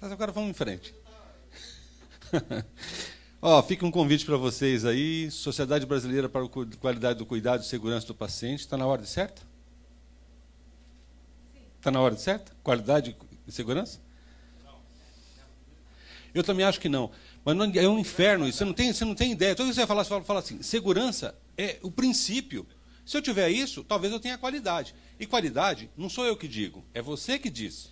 Mas agora vamos em frente. Ó, fica um convite para vocês aí, Sociedade Brasileira para a Qualidade do Cuidado e Segurança do Paciente. Está na ordem certa? Está na ordem certa? Qualidade e segurança? Eu também acho que não. Mas não, é um inferno isso. Você não tem ideia. Toda vez que você fala assim, segurança é o princípio. Se eu tiver isso, talvez eu tenha qualidade. E qualidade não sou eu que digo, é você que diz.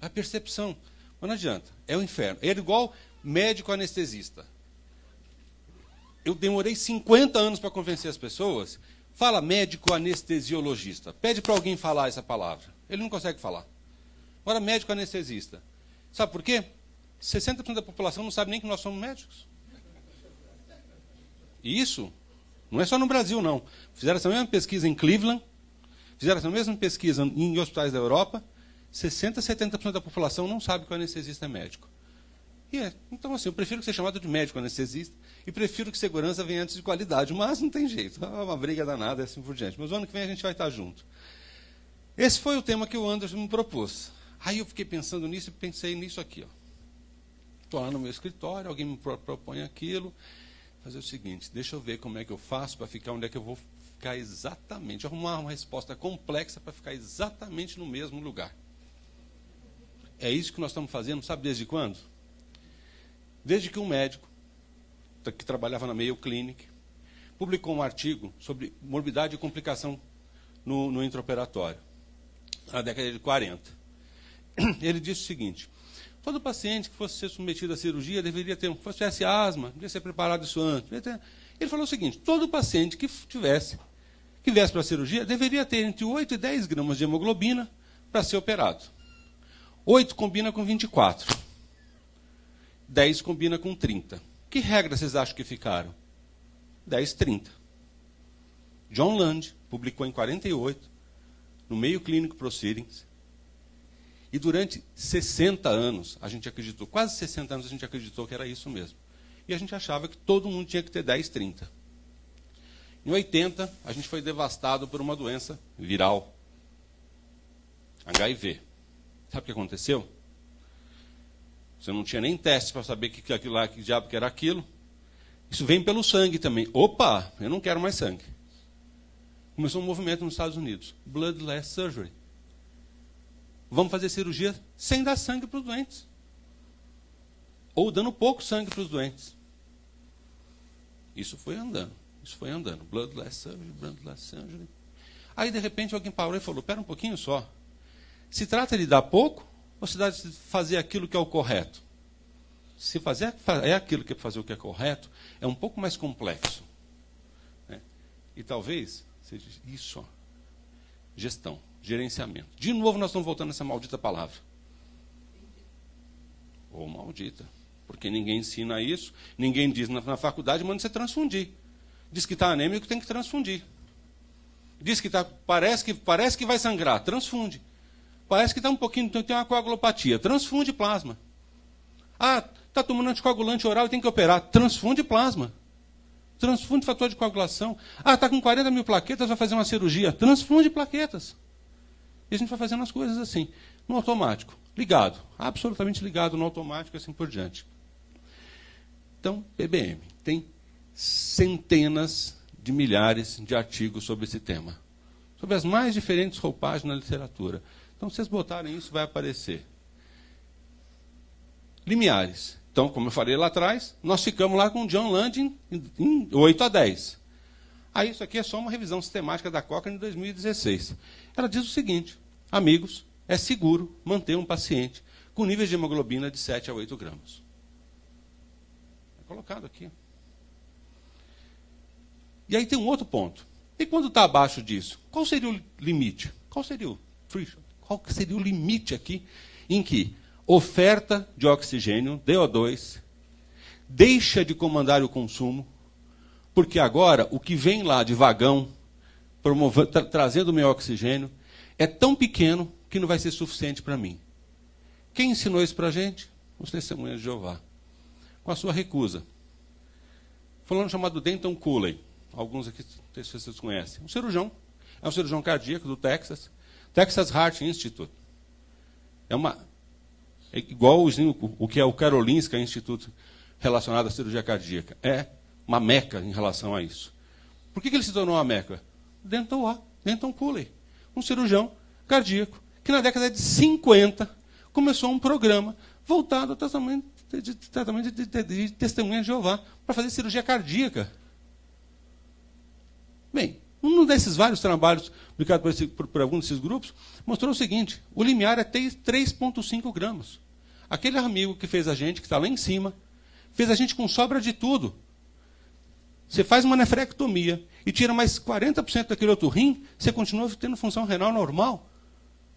É a percepção. Mas não adianta. É o inferno. É igual médico anestesista. Eu demorei 50 anos para convencer as pessoas. Fala médico anestesiologista. Pede para alguém falar essa palavra. Ele não consegue falar. Agora, médico anestesista. Sabe por quê? 60% da população não sabe nem que nós somos médicos. E isso não é só no Brasil, não. Fizeram essa mesma pesquisa em Cleveland, fizeram essa mesma pesquisa em hospitais da Europa. 60%, 70% da população não sabe que o anestesista é médico. Então, assim, eu prefiro ser chamado de médico anestesista e prefiro que segurança venha antes de qualidade, mas não tem jeito. É uma briga danada, assim por diante. Mas o ano que vem a gente vai estar junto. Esse foi o tema que o Anderson me propôs. Aí eu fiquei pensando nisso e pensei nisso aqui. Estou lá no meu escritório, alguém me propõe aquilo. Fazer o seguinte, deixa eu ver como é que eu faço para ficar onde é que eu vou ficar exatamente. Arrumar uma resposta complexa para ficar exatamente no mesmo lugar. É isso que nós estamos fazendo, sabe desde quando? Desde que um médico, que trabalhava na Mayo Clinic, publicou um artigo sobre morbidade e complicação no intraoperatório, na década de 40. Ele disse o seguinte, todo paciente que fosse ser submetido à cirurgia deveria ter, se tivesse asma, deveria ser preparado isso antes. Ele falou o seguinte, todo paciente que viesse para a cirurgia deveria ter entre 8 e 10 gramas de hemoglobina para ser operado. 8 combina com 24. 10 combina com 30. Que regra vocês acham que ficaram? 10, 30. John Land publicou em 48, no Mayo Clinic Proceedings, e durante 60 anos, a gente acreditou, quase 60 anos a gente acreditou que era isso mesmo. E a gente achava que todo mundo tinha que ter 10, 30. Em 80, a gente foi devastado por uma doença viral. HIV. Sabe o que aconteceu? Você não tinha nem teste para saber que aquilo lá, que diabo que era aquilo. Isso vem pelo sangue também. Opa, eu não quero mais sangue. Começou um movimento nos Estados Unidos. Bloodless Surgery. Vamos fazer cirurgia sem dar sangue para os doentes. Ou dando pouco sangue para os doentes. Isso foi andando. Bloodless Surgery, Bloodless Surgery. Aí, de repente, alguém parou e falou, espera um pouquinho só. Se trata de dar pouco, ou se trata de fazer aquilo que é o correto? Se fazer aquilo que é fazer o que é correto, é um pouco mais complexo. Né? E talvez seja isso, ó. Gestão, gerenciamento. De novo nós estamos voltando nessa maldita palavra. Ou maldita. Porque ninguém ensina isso, ninguém diz na faculdade, manda você transfundir. Diz que está anêmico, tem que transfundir. Diz que parece que vai sangrar, transfunde. Parece que está um pouquinho, tem uma coagulopatia, transfunde plasma. Ah, está tomando anticoagulante oral e tem que operar, transfunde plasma. Transfunde fator de coagulação. Ah, está com 40 mil plaquetas, vai fazer uma cirurgia, transfunde plaquetas. E a gente vai fazendo as coisas assim, no automático, ligado, absolutamente ligado no automático e assim por diante. Então, PBM, tem centenas de milhares de artigos sobre esse tema. Sobre as mais diferentes roupagens na literatura. Então, se vocês botarem isso, vai aparecer. Limiares. Então, como eu falei lá atrás, nós ficamos lá com o John Land em 8 a 10. Aí, isso aqui é só uma revisão sistemática da Cochrane de 2016. Ela diz o seguinte, amigos, é seguro manter um paciente com níveis de hemoglobina de 7 a 8 gramas. É colocado aqui. E aí tem um outro ponto. E quando está abaixo disso, qual seria o limite? Qual seria o threshold? Qual seria o limite aqui em que oferta de oxigênio, DO2, deixa de comandar o consumo, porque agora o que vem lá de vagão, trazendo o meu oxigênio, é tão pequeno que não vai ser suficiente para mim. Quem ensinou isso para a gente? Os testemunhas de Jeová. Com a sua recusa. Fulano chamado Denton Cooley. Alguns aqui, não sei se vocês conhecem. Um cirurgião. É um cirurgião cardíaco do Texas. Texas Heart Institute. É uma... É igual o que é o Karolinska Instituto relacionado à cirurgia cardíaca. É uma meca em relação a isso. Por que ele se tornou uma meca? Denton Cooley, um cirurgião cardíaco, que na década de 50 começou um programa voltado ao tratamento de testemunha de Jeová, para fazer cirurgia cardíaca. Bem, um desses vários trabalhos publicados por alguns desses grupos mostrou o seguinte: o limiar é 3,5 gramas. Aquele amigo que fez a gente, que está lá em cima, fez a gente com sobra de tudo. Você faz uma nefrectomia e tira mais 40% daquele outro rim, você continua tendo função renal normal.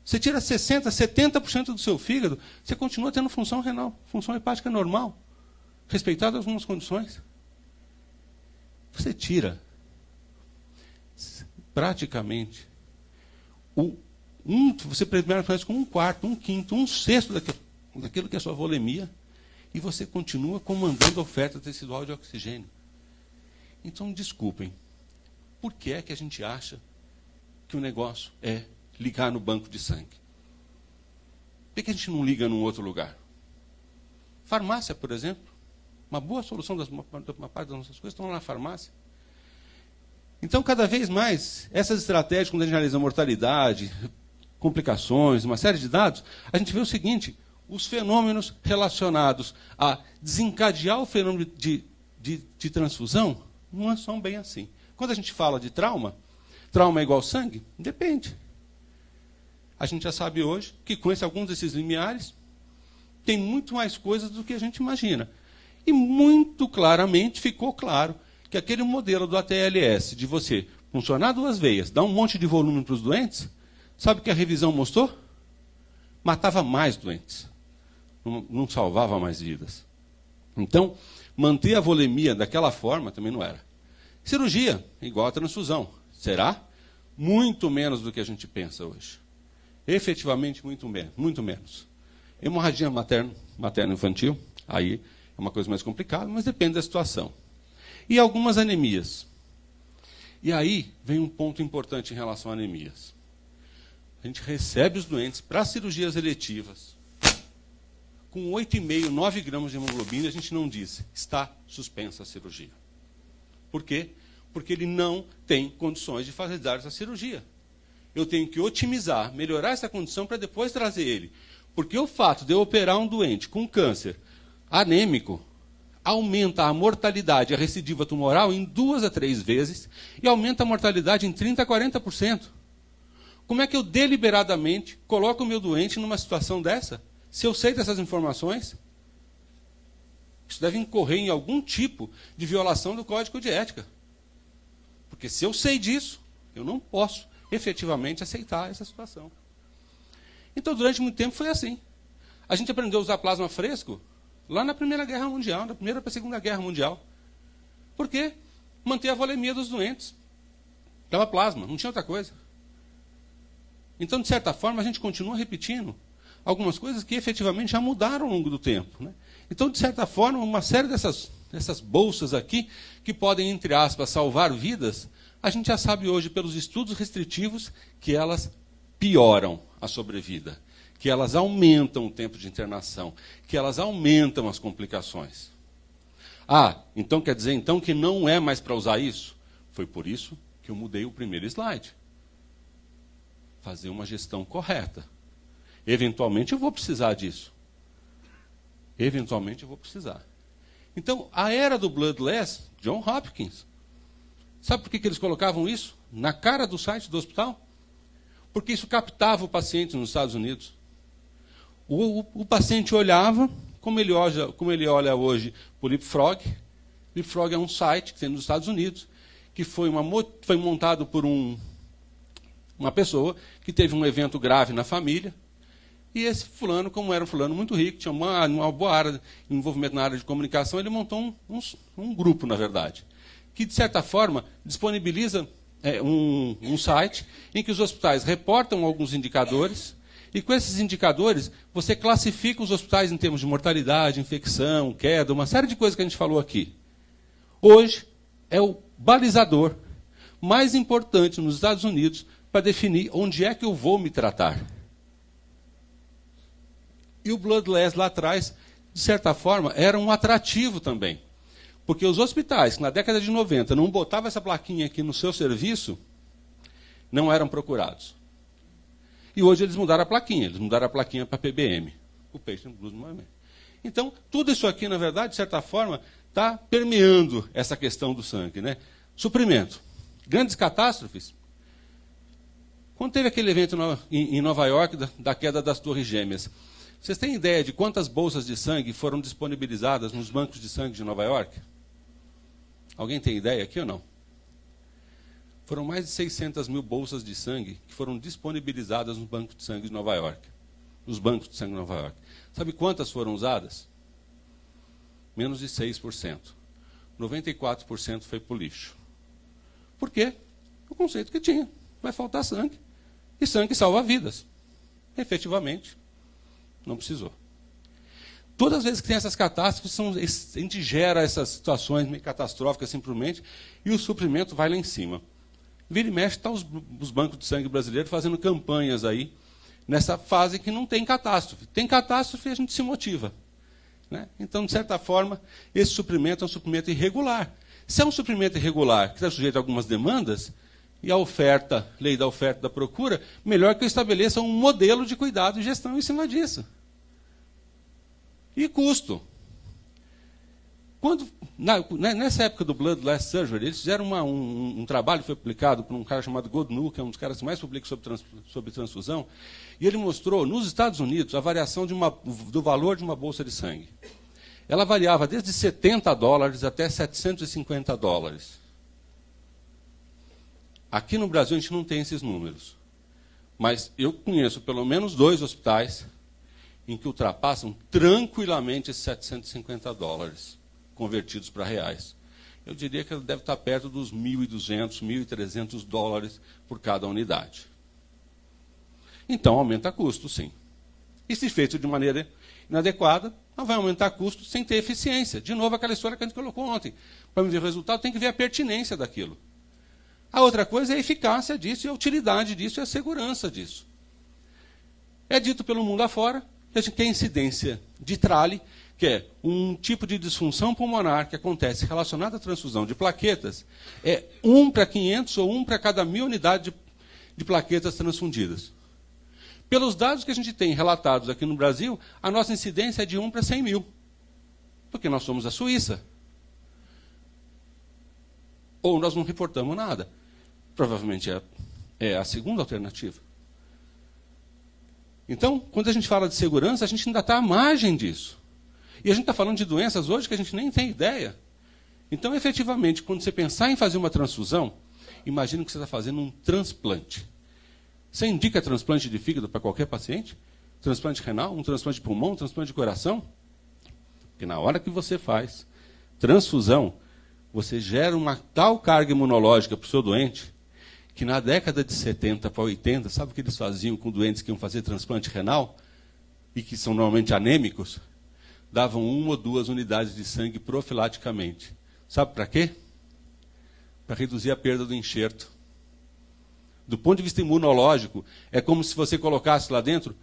Você tira 60%, 70% do seu fígado, você continua tendo função renal, função hepática normal, respeitado algumas condições. Você tira praticamente você primeiro faz com 1/4, 1/5, 1/6 daquilo que é a sua volemia, e você continua comandando a oferta tecidual de oxigênio. Então, desculpem, por que é que a gente acha que o negócio é ligar no banco de sangue? Por que a gente não liga num outro lugar? Farmácia, por exemplo, uma boa solução de uma parte das nossas coisas estão lá na farmácia. Então, cada vez mais, essas estratégias, quando a gente analisa mortalidade, complicações, uma série de dados, a gente vê o seguinte: os fenômenos relacionados a desencadear o fenômeno de transfusão não são bem assim. Quando a gente fala de trauma é igual sangue? Depende. A gente já sabe hoje que com alguns desses limiares tem muito mais coisas do que a gente imagina. E muito claramente ficou claro que aquele modelo do ATLS, de você funcionar 2 veias, dar um monte de volume para os doentes, sabe o que a revisão mostrou? Matava mais doentes. Não salvava mais vidas. Então, manter a volemia daquela forma também não era. Cirurgia, igual a transfusão. Será? Muito menos do que a gente pensa hoje. Efetivamente, muito menos. Hemorragia materno-infantil, aí é uma coisa mais complicada, mas depende da situação. E algumas anemias. E aí vem um ponto importante em relação a anemias. A gente recebe os doentes para cirurgias eletivas com 8,5, 9 gramas de hemoglobina, e a gente não diz, está suspensa a cirurgia. Por quê? Porque ele não tem condições de fazer essa cirurgia. Eu tenho que otimizar, melhorar essa condição para depois trazer ele. Porque o fato de eu operar um doente com câncer anêmico aumenta a mortalidade, a recidiva tumoral, em 2 a 3 vezes, e aumenta a mortalidade em 30% a 40%. Como é que eu deliberadamente coloco o meu doente numa situação dessa? Se eu sei dessas informações, isso deve incorrer em algum tipo de violação do Código de Ética. Porque se eu sei disso, eu não posso efetivamente aceitar essa situação. Então, durante muito tempo foi assim. A gente aprendeu a usar plasma fresco lá na Primeira Guerra Mundial, da Primeira para a Segunda Guerra Mundial. Por quê? Manter a volemia dos doentes. Dava plasma, não tinha outra coisa. Então, de certa forma, a gente continua repetindo algumas coisas que efetivamente já mudaram ao longo do tempo, né? Então, de certa forma, uma série dessas bolsas aqui, que podem, entre aspas, salvar vidas, a gente já sabe hoje, pelos estudos restritivos, que elas pioram a sobrevida, que elas aumentam o tempo de internação, que elas aumentam as complicações. Então quer dizer então que não é mais para usar isso? Foi por isso que eu mudei o primeiro slide. Fazer uma gestão correta. Eventualmente eu vou precisar disso. Eventualmente eu vou precisar. Então, a era do bloodless, John Hopkins. Sabe por que eles colocavam isso na cara do site do hospital? Porque isso captava o paciente nos Estados Unidos. O paciente olhava, como ele olha hoje o Leapfrog. Leapfrog é um site que tem nos Estados Unidos, que foi montado por uma pessoa que teve um evento grave na família. E esse fulano, como era um fulano muito rico, tinha uma boa área de envolvimento na área de comunicação, ele montou um grupo, na verdade, que, de certa forma, disponibiliza um site em que os hospitais reportam alguns indicadores, e com esses indicadores você classifica os hospitais em termos de mortalidade, infecção, queda, uma série de coisas que a gente falou aqui. Hoje é o balizador mais importante nos Estados Unidos para definir onde é que eu vou me tratar. E o Bloodless lá atrás, de certa forma, era um atrativo também. Porque os hospitais que na década de 90 não botavam essa plaquinha aqui no seu serviço, não eram procurados. E hoje eles mudaram a plaquinha para PBM, o Patient Blues Movement. Então, tudo isso aqui, na verdade, de certa forma, está permeando essa questão do sangue, né? Suprimento. Grandes catástrofes. Quando teve aquele evento em Nova York da queda das Torres Gêmeas, vocês têm ideia de quantas bolsas de sangue foram disponibilizadas nos bancos de sangue de Nova York? Alguém tem ideia aqui ou não? Foram mais de 600 mil bolsas de sangue que foram disponibilizadas nos bancos de sangue de Nova York. Nos bancos de sangue de Nova York. Sabe quantas foram usadas? Menos de 6%. 94% foi para o lixo. Por quê? O conceito que tinha. Vai faltar sangue. E sangue salva vidas. Efetivamente, não precisou. Todas as vezes que tem essas catástrofes, a gente gera essas situações meio catastróficas simplesmente, e o suprimento vai lá em cima. Vira e mexe, está os bancos de sangue brasileiros fazendo campanhas aí, nessa fase que não tem catástrofe. Tem catástrofe e a gente se motiva. Né? Então, de certa forma, esse suprimento é um suprimento irregular. Se é um suprimento irregular, que está sujeito a algumas demandas, e a oferta, lei da oferta e da procura, melhor que eu estabeleça um modelo de cuidado e gestão em cima disso. E custo. Nessa época do Bloodless Surgery, eles fizeram um trabalho que foi publicado por um cara chamado Godnu, que é um dos caras que mais publica sobre transfusão, e ele mostrou, nos Estados Unidos, a variação do valor de uma bolsa de sangue. Ela variava desde $70 até $750. Aqui no Brasil a gente não tem esses números. Mas eu conheço pelo menos 2 hospitais em que ultrapassam tranquilamente esses $750 convertidos para reais. Eu diria que ele deve estar perto dos $1.200, $1.300 por cada unidade. Então aumenta custo, sim. E se feito de maneira inadequada, vai aumentar custo sem ter eficiência. De novo, aquela história que a gente colocou ontem. Para ver o resultado, tem que ver a pertinência daquilo. A outra coisa é a eficácia disso, e a utilidade disso, e a segurança disso. É dito pelo mundo afora que a incidência de trale, que é um tipo de disfunção pulmonar que acontece relacionada à transfusão de plaquetas, é 1 para 500 ou 1 para cada 1.000 unidades de plaquetas transfundidas. Pelos dados que a gente tem relatados aqui no Brasil, a nossa incidência é de 1 para 100 mil, porque nós somos a Suíça. Ou nós não reportamos nada. Provavelmente é a segunda alternativa. Então, quando a gente fala de segurança, a gente ainda está à margem disso. E a gente está falando de doenças hoje que a gente nem tem ideia. Então, efetivamente, quando você pensar em fazer uma transfusão, imagine que você está fazendo um transplante. Você indica transplante de fígado para qualquer paciente? Transplante renal, um transplante de pulmão, um transplante de coração? Porque na hora que você faz transfusão, você gera uma tal carga imunológica para o seu doente, que na década de 70 para 80, sabe o que eles faziam com doentes que iam fazer transplante renal? E que são normalmente anêmicos? Davam 1 ou 2 unidades de sangue profilaticamente. Sabe para quê? Para reduzir a perda do enxerto. Do ponto de vista imunológico, é como se você colocasse lá dentro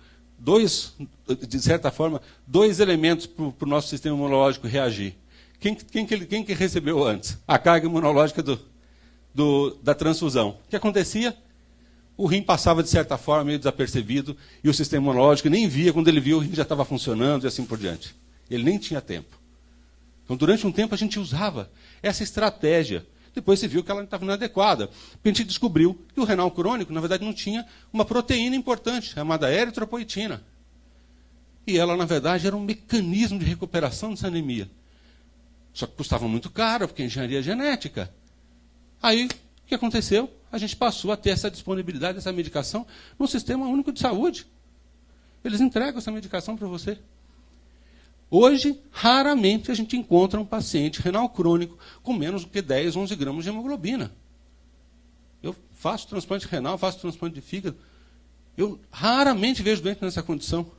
de certa forma, 2 elementos para o nosso sistema imunológico reagir. Quem que recebeu antes? A carga imunológica da transfusão. O que acontecia? O rim passava, de certa forma, meio desapercebido, e o sistema imunológico nem via. Quando ele viu, o rim já estava funcionando e assim por diante. Ele nem tinha tempo. Então, durante um tempo, a gente usava essa estratégia. Depois se viu que ela estava inadequada. Porque a gente descobriu que o renal crônico, na verdade, não tinha uma proteína importante, chamada eritropoetina. E ela, na verdade, era um mecanismo de recuperação dessa anemia. Só que custava muito caro, porque é engenharia genética. Aí, o que aconteceu? A gente passou a ter essa disponibilidade, essa medicação, no Sistema Único de Saúde. Eles entregam essa medicação para você. Hoje, raramente a gente encontra um paciente renal crônico com menos do que 10, 11 gramas de hemoglobina. Eu faço transplante renal, faço transplante de fígado. Eu raramente vejo doente nessa condição.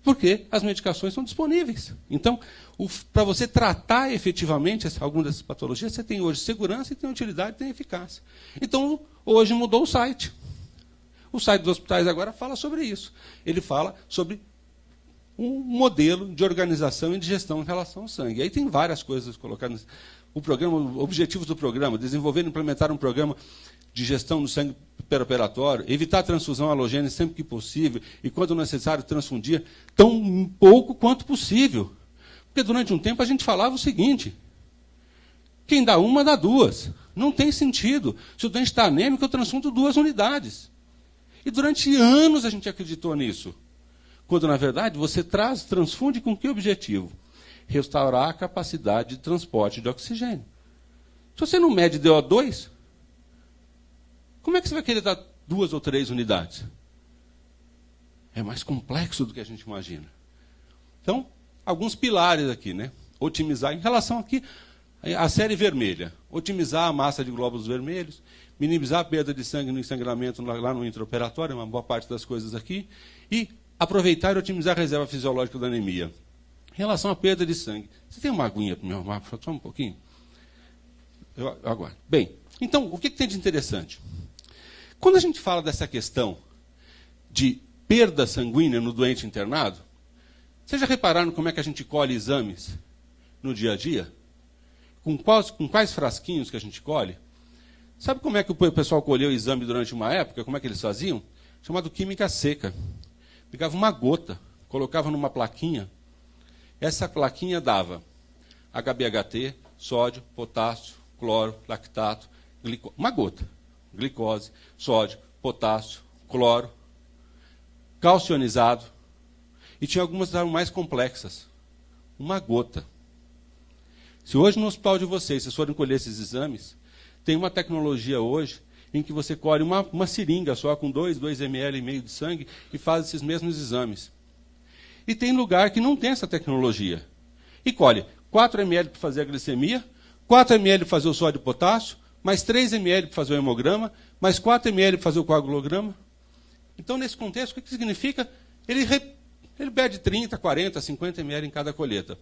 Porque as medicações são disponíveis. Então, para você tratar efetivamente alguma dessas patologias, você tem hoje segurança, e tem utilidade, e tem eficácia. Então, hoje mudou o site. O site dos hospitais agora fala sobre isso. Ele fala sobre um modelo de organização e de gestão em relação ao sangue. E aí tem várias coisas colocadas. O programa, objetivos do programa: desenvolver e implementar um programa de gestão do sangue perioperatório, evitar a transfusão halogênica sempre que possível e, quando necessário, transfundir tão pouco quanto possível. Porque durante um tempo a gente falava o seguinte: quem dá uma, dá duas. Não tem sentido. Se o doente está anêmico, eu transfundo 2 unidades. E durante anos a gente acreditou nisso. Quando, na verdade, você transfunde com que objetivo? Restaurar a capacidade de transporte de oxigênio. Se você não mede DO2, como é que você vai querer dar 2 ou 3 unidades? É mais complexo do que a gente imagina. Então, alguns pilares aqui, né? Otimizar em relação aqui à série vermelha. Otimizar a massa de glóbulos vermelhos, minimizar a perda de sangue no ensangramento lá no intraoperatório, uma boa parte das coisas aqui, e aproveitar e otimizar a reserva fisiológica da anemia. Em relação à perda de sangue, você tem uma aguinha para me arrumar? Só um pouquinho? Eu aguardo. Bem, então, o que tem de interessante? Quando a gente fala dessa questão de perda sanguínea no doente internado, vocês já repararam como é que a gente colhe exames no dia a dia? Com quais frasquinhos que a gente colhe? Sabe como é que o pessoal colheu o exame durante uma época? Como é que eles faziam? Chamado química seca. Pegava uma gota, colocava numa plaquinha. Essa plaquinha dava HBHT, sódio, potássio, cloro, lactato, uma gota. Glicose, sódio, potássio, cloro, cálcio ionizado. E tinha algumas mais complexas. Uma gota. Se hoje no hospital de vocês forem colher esses exames, tem uma tecnologia hoje em que você colhe uma seringa só com 2 ml e meio de sangue e faz esses mesmos exames. E tem lugar que não tem essa tecnologia. E colhe 4 ml para fazer a glicemia, 4 ml para fazer o sódio e potássio, mais 3 ml para fazer o hemograma, mais 4 ml para fazer o coagulograma. Então, nesse contexto, o que significa? Ele perde 30, 40, 50 ml em cada colheita.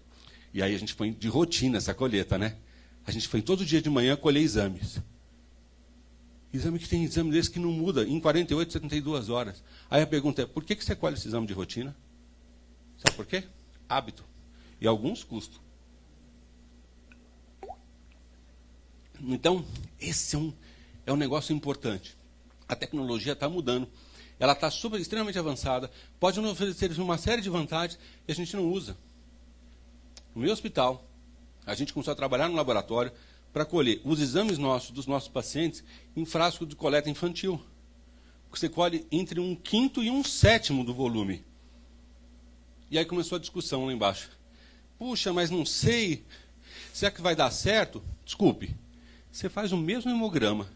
E aí a gente põe de rotina essa colheita, né? A gente põe todo dia de manhã colher exames. Exame que tem exame desse que não muda em 48, 72 horas. Aí a pergunta é, por que você colhe esse exame de rotina? Sabe por quê? Hábito. E alguns custos. Então, esse é um negócio importante. A tecnologia está mudando. Ela está extremamente avançada. Pode nos oferecer uma série de vantagens e a gente não usa. No meu hospital, a gente começou a trabalhar no laboratório para colher os exames dos nossos pacientes em frasco de coleta infantil. Porque você colhe entre 1/5 e 1/7 do volume. E aí começou a discussão lá embaixo. Puxa, mas não sei. Será que vai dar certo? Desculpe. Você faz o mesmo hemograma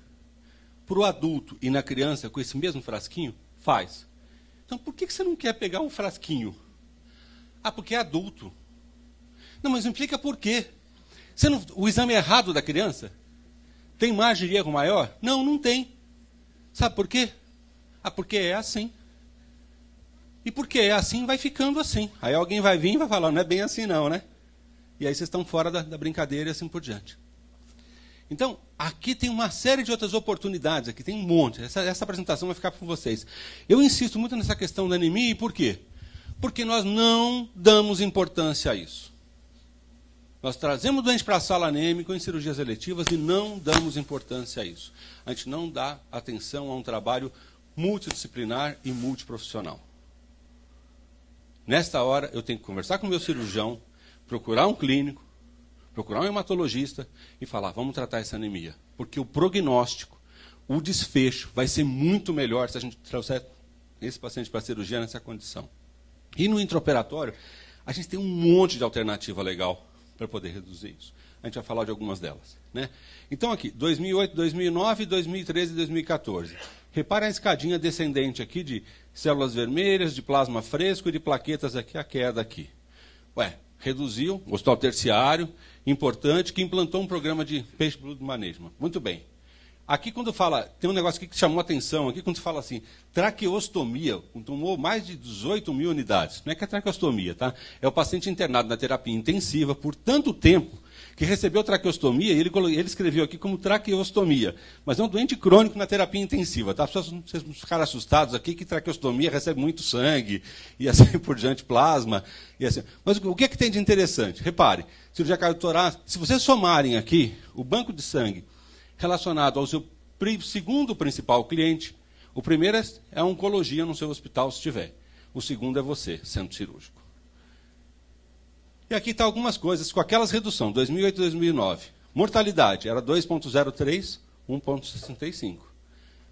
para o adulto e na criança com esse mesmo frasquinho? Faz. Então, por que você não quer pegar um frasquinho? Ah, porque é adulto. Não, mas implica por quê? O exame é errado da criança? Tem margem de erro maior? Não, não tem. Sabe por quê? Ah, porque é assim. E porque é assim, vai ficando assim. Aí alguém vai vir e vai falar, não é bem assim não, né? E aí vocês estão fora da brincadeira e assim por diante. Então, aqui tem uma série de outras oportunidades, aqui tem um monte. Essa apresentação vai ficar com vocês. Eu insisto muito nessa questão da anemia, e por quê? Porque nós não damos importância a isso. Nós trazemos o doente para a sala anêmica em cirurgias eletivas e não damos importância a isso. A gente não dá atenção a um trabalho multidisciplinar e multiprofissional. Nesta hora, eu tenho que conversar com o meu cirurgião, procurar um clínico, procurar um hematologista e falar, vamos tratar essa anemia. Porque o prognóstico, o desfecho, vai ser muito melhor se a gente trouxer esse paciente para a cirurgia nessa condição. E no intraoperatório, a gente tem um monte de alternativa legal para poder reduzir isso. A gente vai falar de algumas delas, né? Então aqui, 2008, 2009, 2013 e 2014. Repara a escadinha descendente aqui de células vermelhas, de plasma fresco e de plaquetas aqui, a queda aqui. Reduziu, hospital terciário, importante, que implantou um programa de patient blood management. Muito bem. Aqui, quando fala, tem um negócio aqui que chamou a atenção, aqui quando se fala assim, traqueostomia, tomou mais de 18 mil unidades. Não é que é traqueostomia, tá? É o paciente internado na terapia intensiva por tanto tempo que recebeu traqueostomia, e ele escreveu aqui como traqueostomia. Mas é um doente crônico na terapia intensiva, tá? As pessoas não precisam ficar assustados aqui que traqueostomia recebe muito sangue, e assim por diante, plasma, e assim. Mas o que é que tem de interessante? Repare, cirurgia cardiotorácica, se vocês somarem aqui o banco de sangue relacionado ao seu segundo principal cliente, o primeiro é a oncologia no seu hospital, se tiver. O segundo é você, centro cirúrgico. E aqui está algumas coisas com aquelas reduções, 2008 e 2009. Mortalidade era 2,03, 1,65.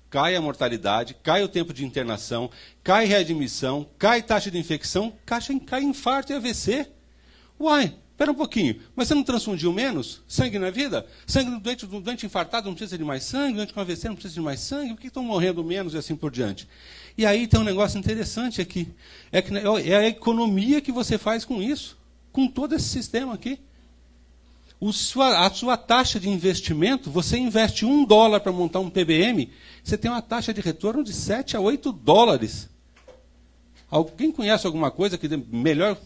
Cai a mortalidade, cai o tempo de internação, cai readmissão, cai taxa de infecção, cai infarto e AVC. Uai, espera um pouquinho, mas você não transfundiu menos? Sangue na vida? Sangue do doente infartado não precisa de mais sangue, doente com AVC não precisa de mais sangue, por que estão morrendo menos e assim por diante? E aí tem um negócio interessante aqui, é a economia que você faz com isso, com todo esse sistema aqui. A sua taxa de investimento, você investe $1 para montar um PBM, você tem uma taxa de retorno de 7 a 8 dólares. Alguém conhece alguma coisa que dê melhor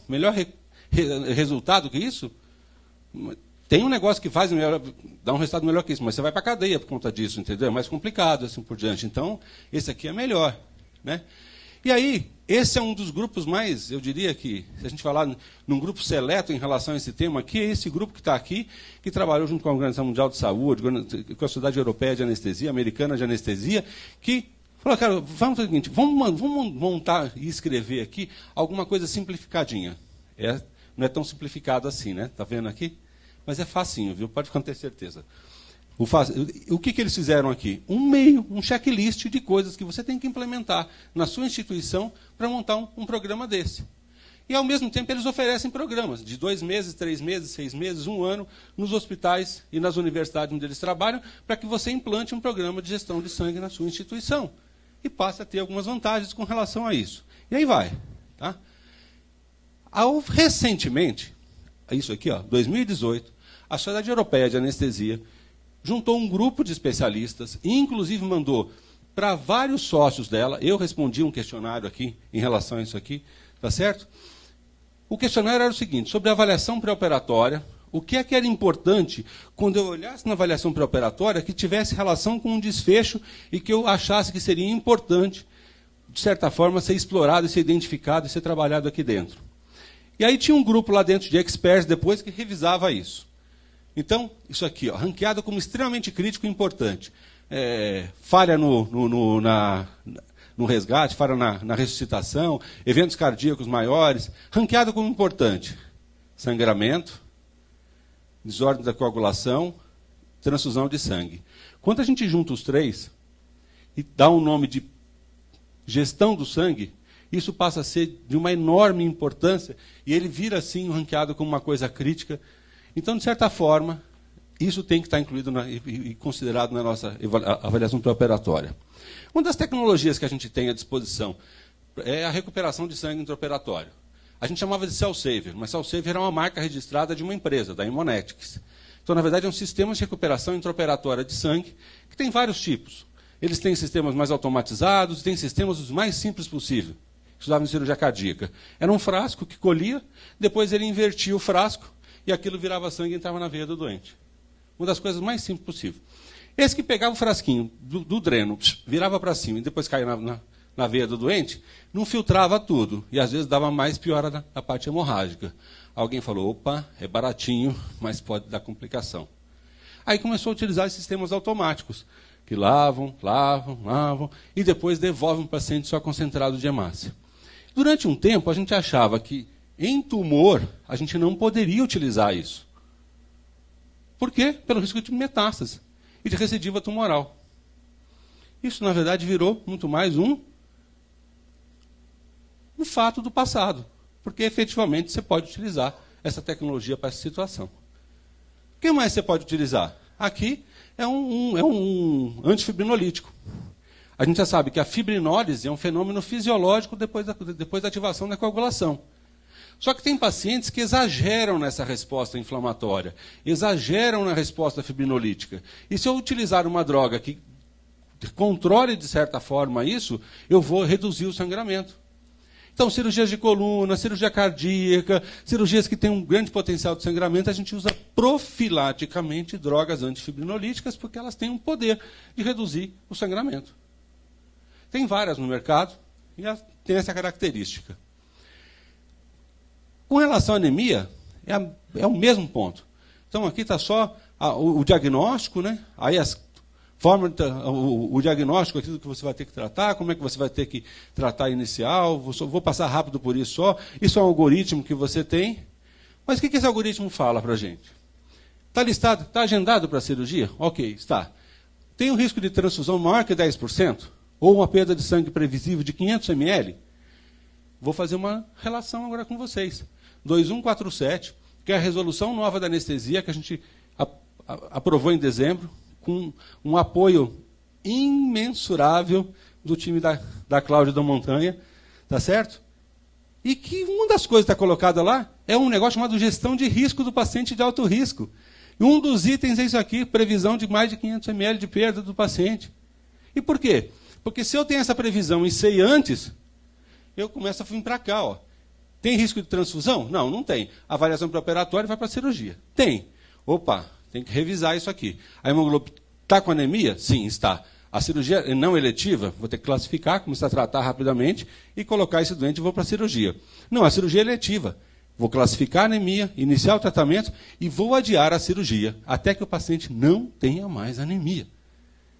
resultado que isso? Tem um negócio que faz dá um resultado melhor que isso, mas você vai para a cadeia por conta disso, entendeu? É mais complicado, assim por diante. Então, esse aqui é melhor, né? E aí, esse é um dos grupos mais, eu diria que, se a gente falar num grupo seleto em relação a esse tema aqui, é esse grupo que está aqui, que trabalhou junto com a Organização Mundial de Saúde, com a Sociedade Europeia de Anestesia, Americana de Anestesia, que falou, cara, vamos fazer o seguinte, vamos montar e escrever aqui alguma coisa simplificadinha. Não é tão simplificado assim, né? Está vendo aqui? Mas é facinho, viu? Pode ter certeza. O que eles fizeram aqui? Um checklist de coisas que você tem que implementar na sua instituição para montar um programa desse. E, ao mesmo tempo, eles oferecem programas de 2 meses, 3 meses, 6 meses, 1 ano, nos hospitais e nas universidades onde eles trabalham, para que você implante um programa de gestão de sangue na sua instituição. E passe a ter algumas vantagens com relação a isso. E aí vai. Tá? Recentemente, isso aqui, 2018, a Sociedade Europeia de Anestesia juntou um grupo de especialistas e, inclusive, mandou para vários sócios dela. Eu respondi um questionário aqui em relação a isso aqui, tá certo? O questionário era o seguinte, sobre a avaliação pré-operatória, o que era importante quando eu olhasse na avaliação pré-operatória que tivesse relação com um desfecho e que eu achasse que seria importante, de certa forma, ser explorado, ser identificado e ser trabalhado aqui dentro. E aí tinha um grupo lá dentro de experts depois que revisava isso. Então, isso aqui, ranqueado como extremamente crítico e importante. Falha no resgate, falha na ressuscitação, eventos cardíacos maiores, ranqueado como importante. Sangramento, desordem da coagulação, transfusão de sangue. Quando a gente junta os três e dá um nome de gestão do sangue, isso passa a ser de uma enorme importância e ele vira, assim, ranqueado como uma coisa crítica. Então, de certa forma, isso tem que estar incluído e considerado na nossa avaliação pré-operatória. Uma das tecnologias que a gente tem à disposição é a recuperação de sangue intraoperatório. A gente chamava de Cell Saver, mas Cell Saver é uma marca registrada de uma empresa, da Haemonetics. Então, na verdade, é um sistema de recuperação intraoperatória de sangue que tem vários tipos. Eles têm sistemas mais automatizados, têm sistemas os mais simples possível. Estudavam em cirurgia cardíaca. Era um frasco que colhia, depois ele invertia o frasco, e aquilo virava sangue e entrava na veia do doente. Uma das coisas mais simples possível. Esse que pegava o frasquinho do dreno, virava para cima e depois caía na veia do doente, não filtrava tudo. E às vezes dava mais piora na parte hemorrágica. Alguém falou, opa, é baratinho, mas pode dar complicação. Aí começou a utilizar sistemas automáticos, que lavam, e depois devolvem o paciente só concentrado de hemácia. Durante um tempo, a gente achava que em tumor, a gente não poderia utilizar isso. Por quê? Pelo risco de metástase e de recidiva tumoral. Isso, na verdade, virou muito mais um fato do passado. Porque, efetivamente, você pode utilizar essa tecnologia para essa situação. O que mais você pode utilizar? Aqui é um antifibrinolítico. A gente já sabe que a fibrinólise é um fenômeno fisiológico depois da ativação da coagulação. Só que tem pacientes que exageram nessa resposta inflamatória, exageram na resposta fibrinolítica. E se eu utilizar uma droga que controle, de certa forma, isso, eu vou reduzir o sangramento. Então, cirurgias de coluna, cirurgia cardíaca, cirurgias que têm um grande potencial de sangramento, a gente usa profilaticamente drogas antifibrinolíticas, porque elas têm um poder de reduzir o sangramento. Tem várias no mercado, e tem essa característica. Com relação à anemia, é o mesmo ponto. Então, aqui está só o diagnóstico, né? Aí as formas, o diagnóstico, aquilo que você vai ter que tratar, como é que você vai ter que tratar inicial, vou passar rápido por isso só. Isso é um algoritmo que você tem. Mas o que esse algoritmo fala para a gente? Está listado, está agendado para a cirurgia? Ok, está. Tem um risco de transfusão maior que 10%? Ou uma perda de sangue previsível de 500 ml? Vou fazer uma relação agora com vocês. 2147, que é a resolução nova da anestesia, que a gente aprovou em dezembro, com um apoio imensurável do time da Cláudia da Montanha, tá certo? E que uma das coisas que está colocada lá é um negócio chamado gestão de risco do paciente de alto risco. E um dos itens é isso aqui, previsão de mais de 500 ml de perda do paciente. E por quê? Porque se eu tenho essa previsão e sei antes, eu começo a vir para cá, ó. Tem risco de transfusão? Não, não tem. A avaliação pré-operatória vai para a cirurgia. Tem. Opa, tem que revisar isso aqui. A hemoglobina está com anemia? Sim, está. A cirurgia não eletiva, vou ter que classificar, começar a tratar rapidamente e colocar esse doente e vou para a cirurgia. Não, a cirurgia é eletiva. Vou classificar a anemia, iniciar o tratamento e vou adiar a cirurgia, até que o paciente não tenha mais anemia.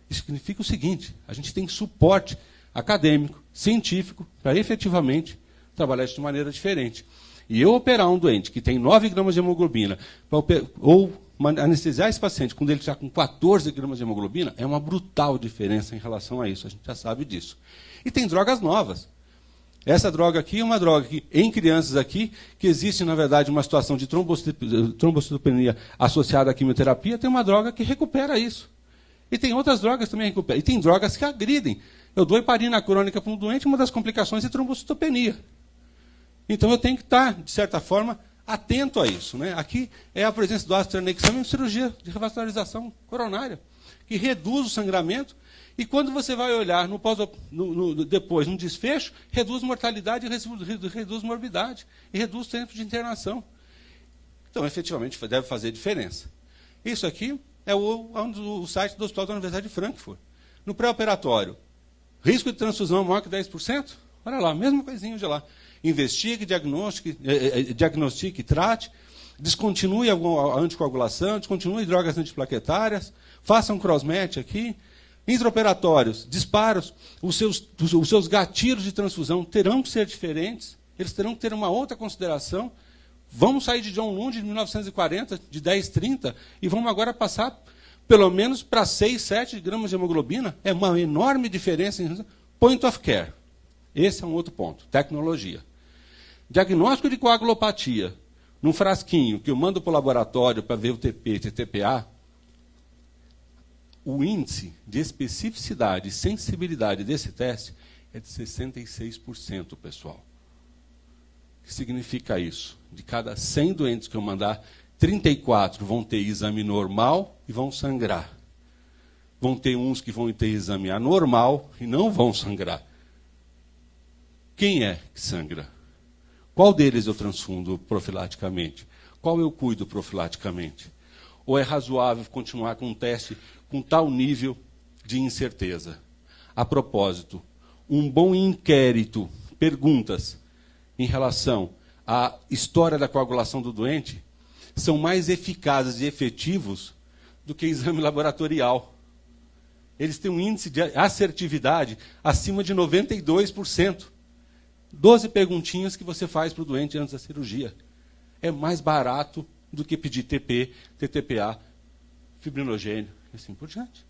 Isso significa o seguinte, a gente tem suporte acadêmico, científico, para efetivamente trabalhar isso de maneira diferente. E eu operar um doente que tem 9 gramas de hemoglobina, ou anestesiar esse paciente quando ele está com 14 gramas de hemoglobina, é uma brutal diferença em relação a isso, a gente já sabe disso. E tem drogas novas. Essa droga aqui é uma droga que, em crianças aqui, que existe, na verdade, uma situação de trombocitopenia associada à quimioterapia, tem uma droga que recupera isso. E tem outras drogas também que recuperam. E tem drogas que agridem. Eu dou heparina crônica para um doente, uma das complicações é trombocitopenia. Então eu tenho que estar, de certa forma, atento a isso. Né? Aqui é a presença do ácido tranexâmeno em cirurgia de revascularização coronária, que reduz o sangramento, e quando você vai olhar depois, no desfecho, reduz mortalidade, reduz morbidade, e reduz o tempo de internação. Então, efetivamente, deve fazer diferença. Isso aqui é o site do Hospital da Universidade de Frankfurt. No pré-operatório, risco de transfusão maior que 10%? Olha lá, mesma coisinha de lá. Investigue, diagnostique, trate, descontinue a anticoagulação, descontinue drogas antiplaquetárias, faça um crossmatch aqui. Intraoperatórios, disparos, os seus gatilhos de transfusão terão que ser diferentes, eles terão que ter uma outra consideração. Vamos sair de John Lund de 1940, de 10,30, e vamos agora passar pelo menos para 6, 7 gramas de hemoglobina. É uma enorme diferença em point of care. Esse é um outro ponto, tecnologia. Diagnóstico de coagulopatia, num frasquinho que eu mando para o laboratório para ver o TP e TPA, o índice de especificidade e sensibilidade desse teste é de 66%, pessoal. O que significa isso? De cada 100 doentes que eu mandar, 34 vão ter exame normal e vão sangrar. Vão ter uns que vão ter exame anormal e não vão sangrar. Quem é que sangra? Qual deles eu transfundo profilaticamente? Qual eu cuido profilaticamente? Ou é razoável continuar com um teste com tal nível de incerteza? A propósito, um bom inquérito, perguntas em relação à história da coagulação do doente, são mais eficazes e efetivos do que exame laboratorial. Eles têm um índice de assertividade acima de 92%. 12 perguntinhas que você faz para o doente antes da cirurgia. É mais barato do que pedir TP, TTPA, fibrinogênio, e assim por diante.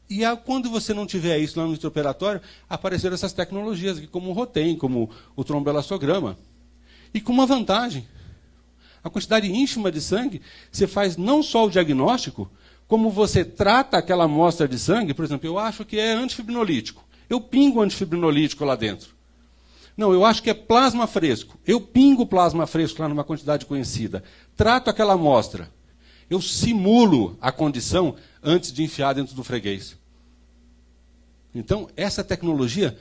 E quando você não tiver isso lá no intraoperatório, apareceram essas tecnologias, aqui, como o Rotem, como o tromboelastograma. E com uma vantagem. A quantidade ínfima de sangue, você faz não só o diagnóstico, como você trata aquela amostra de sangue. Por exemplo, eu acho que é antifibrinolítico. Eu pingo antifibrinolítico lá dentro. Não, eu acho que é plasma fresco. Eu pingo plasma fresco lá numa quantidade conhecida. Trato aquela amostra. Eu simulo a condição antes de enfiar dentro do freguês. Então, essa tecnologia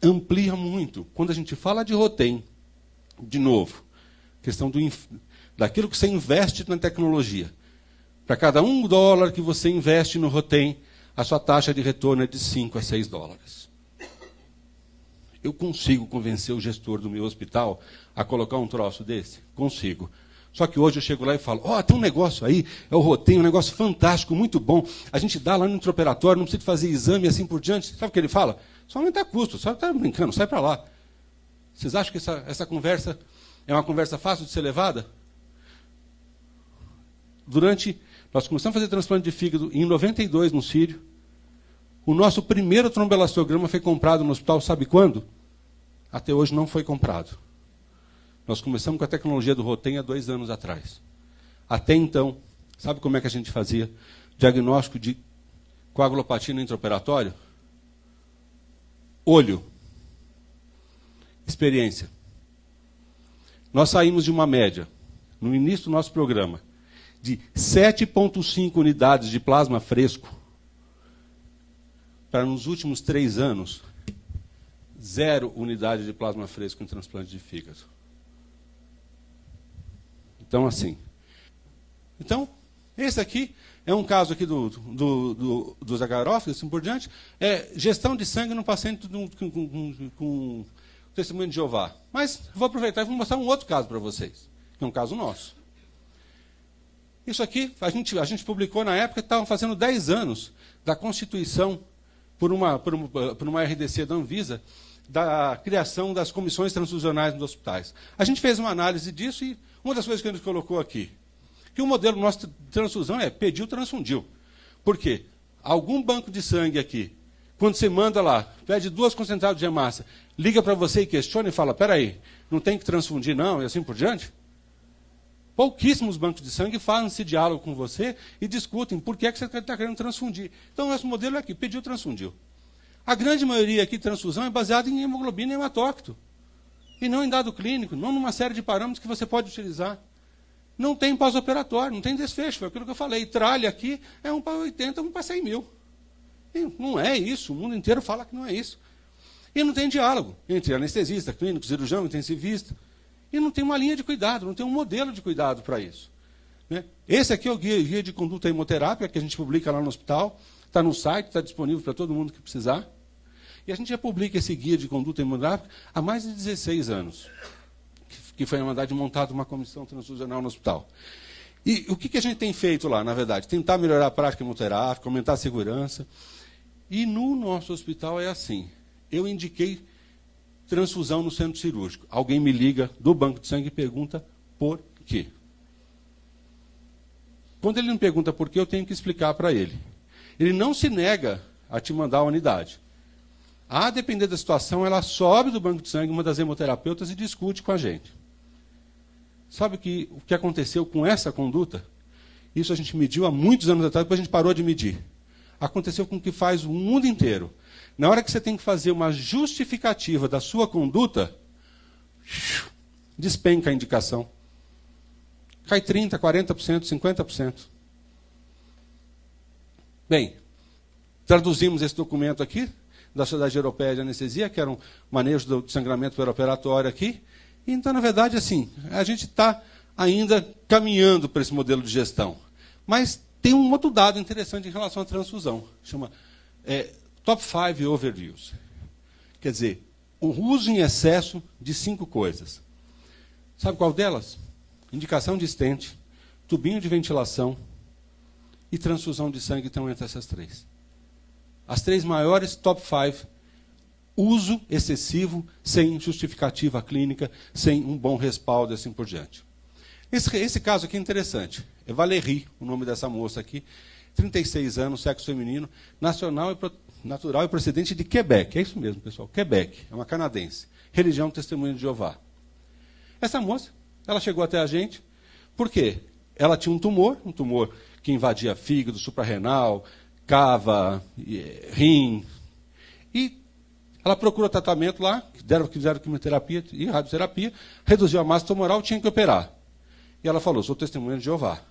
amplia muito. Quando a gente fala de Rotem, de novo, questão daquilo que você investe na tecnologia. Para cada $1 que você investe no Rotem, a sua taxa de retorno é de $5 a $6. Eu consigo convencer o gestor do meu hospital a colocar um troço desse? Consigo. Só que hoje eu chego lá e falo, tem um negócio aí, é o Rotem, um negócio fantástico, muito bom. A gente dá lá no intraoperatório, não precisa fazer exame e assim por diante. Sabe o que ele fala? Só aumentar custo, só está brincando, sai para lá. Vocês acham que essa conversa é uma conversa fácil de ser levada? Nós começamos a fazer transplante de fígado em 92 no Sírio. O nosso primeiro tromboelastograma foi comprado no hospital, sabe quando? Até hoje não foi comprado. Nós começamos com a tecnologia do Rotem há 2 anos atrás. Até então, sabe como é que a gente fazia? Diagnóstico de coagulopatia no intraoperatório? Olho. Experiência. Nós saímos de uma média, no início do nosso programa, de 7,5 unidades de plasma fresco, para nos últimos 3 anos, 0 unidade de plasma fresco em transplante de fígado. Então, assim. Então, esse aqui é um caso aqui dos agarrófilos, assim por diante. É gestão de sangue no paciente com testemunho de Jeová. Mas vou aproveitar e vou mostrar um outro caso para vocês, que é um caso nosso. Isso aqui, a gente publicou na época, estavam fazendo 10 anos da constituição por uma RDC da Anvisa, da criação das comissões transfusionais nos hospitais. A gente fez uma análise disso e uma das coisas que a gente colocou aqui, que o modelo nosso de transfusão é pediu, transfundiu. Por quê? Algum banco de sangue aqui, quando você manda lá, pede 2 concentrados de hemácia, liga para você e questiona e fala, peraí, não tem que transfundir não, e assim por diante? Pouquíssimos bancos de sangue fazem esse diálogo com você e discutem por que você está querendo transfundir. Então, nosso modelo é aqui, pediu, transfundiu. A grande maioria aqui de transfusão é baseada em hemoglobina e hematócrito. E não em dado clínico, não numa série de parâmetros que você pode utilizar. Não tem pós-operatório, não tem desfecho. Foi aquilo que eu falei. Tralha aqui é 1 para 80, 1 para 100 mil. E não é isso. O mundo inteiro fala que não é isso. E não tem diálogo entre anestesista, clínico, cirurgião, intensivista. E não tem uma linha de cuidado, não tem um modelo de cuidado para isso. Né? Esse aqui é o guia de conduta hemoterápica que a gente publica lá no hospital. Está no site, está disponível para todo mundo que precisar. E a gente já publica esse guia de conduta hemoterápica há mais de 16 anos, que foi a mandado de montar uma comissão transfusional no hospital. E o que a gente tem feito lá, na verdade? Tentar melhorar a prática hemoterápica, aumentar a segurança. E no nosso hospital é assim. Eu indiquei transfusão no centro cirúrgico. Alguém me liga do banco de sangue e pergunta por quê. Quando ele me pergunta por quê, eu tenho que explicar para ele. Ele não se nega a te mandar a unidade. A depender da situação, ela sobe do banco de sangue, uma das hemoterapeutas, e discute com a gente. Sabe o que aconteceu com essa conduta? Isso a gente mediu há muitos anos atrás, depois a gente parou de medir. Aconteceu com o que faz o mundo inteiro. Na hora que você tem que fazer uma justificativa da sua conduta, despenca a indicação. Cai 30%, 40%, 50%. Bem, traduzimos esse documento aqui, da Sociedade Europeia de Anestesia, que era um manejo do sangramento perioperatório aqui. E, então, na verdade, assim, a gente está ainda caminhando para esse modelo de gestão. Mas tem um outro dado interessante em relação à transfusão. Chama Top 5 Overviews. Quer dizer, o uso em excesso de 5 coisas. Sabe qual delas? Indicação de stent, tubinho de ventilação e transfusão de sangue estão entre essas 3. As 3 maiores top 5, uso excessivo, sem justificativa clínica, sem um bom respaldo e assim por diante. Esse caso aqui é interessante. É Valérie, o nome dessa moça aqui, 36 anos, sexo feminino, natural e procedente de Quebec. É isso mesmo, pessoal, Quebec, é uma canadense. Religião Testemunho de Jeová. Essa moça, ela chegou até a gente, por quê? Ela tinha um tumor que invadia fígado, suprarrenal, cava, rim. E Ela procurou tratamento lá, fizeram quimioterapia e radioterapia, reduziu a massa tumoral, tinha que operar. E ela falou, sou testemunha de Jeová.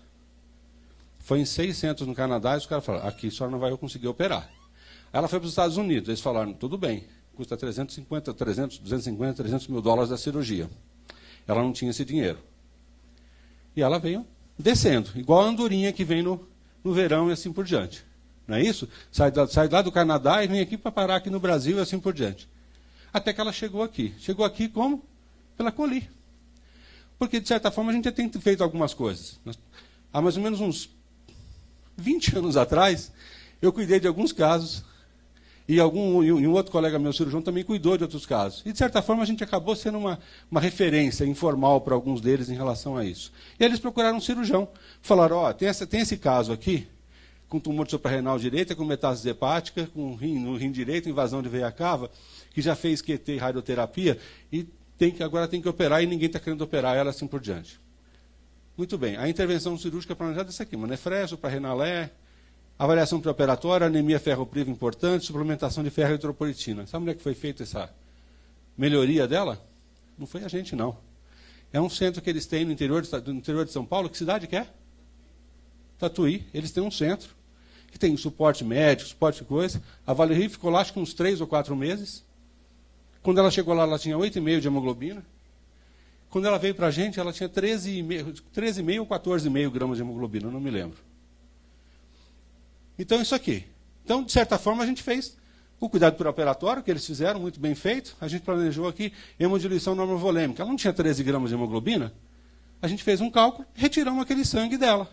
Foi em 6 centros no Canadá e os caras falaram, aqui a senhora não vai conseguir operar. Aí ela foi para os Estados Unidos, eles falaram, tudo bem, custa 250, 300 mil dólares da cirurgia. Ela não tinha esse dinheiro. E ela veio descendo, igual a andorinha que vem no verão e assim por diante. Não é isso? Sai lá do Canadá e vem aqui para parar aqui no Brasil e assim por diante. Até que ela chegou aqui. Chegou aqui como? Pela Coli. Porque, de certa forma, a gente já tem feito algumas coisas. Há mais ou menos uns 20 anos atrás, eu cuidei de alguns casos, e um outro colega meu, cirurgião, também cuidou de outros casos. E, de certa forma, a gente acabou sendo uma referência informal para alguns deles em relação a isso. E eles procuraram um cirurgião. Falaram, ó, tem esse caso aqui, com tumor suprarrenal direita, com metástase hepática, no rim direito, invasão de veia cava, que já fez QT e radioterapia, e agora tem que operar, e ninguém está querendo operar ela assim por diante. Muito bem, a intervenção cirúrgica planejada é essa aqui, manefreso, suprarrenalé, avaliação pré-operatória, anemia ferropriva importante, suplementação de ferro e eritropoetina. Sabe onde é que foi feita essa melhoria dela? Não foi a gente, não. É um centro que eles têm no interior de São Paulo. Que cidade que é? Tatuí. Eles têm um centro que tem suporte médico, suporte de coisa. A Valérie ficou lá, acho que uns 3 ou 4 meses. Quando ela chegou lá, ela tinha 8,5 de hemoglobina. Quando ela veio para a gente, ela tinha 13,5 ou 14,5 gramas de hemoglobina, não me lembro. Então, isso aqui. Então, de certa forma, a gente fez o cuidado pré-operatório, que eles fizeram, muito bem feito. A gente planejou aqui hemodiluição normovolêmica. Ela não tinha 13 gramas de hemoglobina. A gente fez um cálculo e retiramos aquele sangue dela.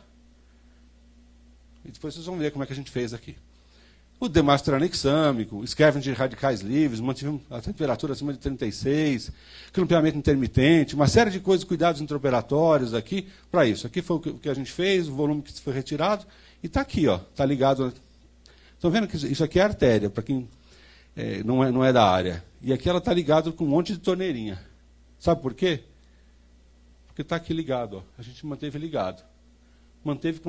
E depois vocês vão ver como é que a gente fez aqui. O demastranexâmico, escavenge de radicais livres, mantivemos a temperatura acima de 36, clampeamento intermitente, uma série de coisas, cuidados intraoperatórios aqui, para isso. Aqui foi o que a gente fez, o volume que foi retirado, e está aqui, está ligado. Estão vendo que isso aqui é artéria, para quem não é da área. E aqui ela está ligada com um monte de torneirinha. Sabe por quê? Porque está aqui ligado. A gente manteve ligado. Manteve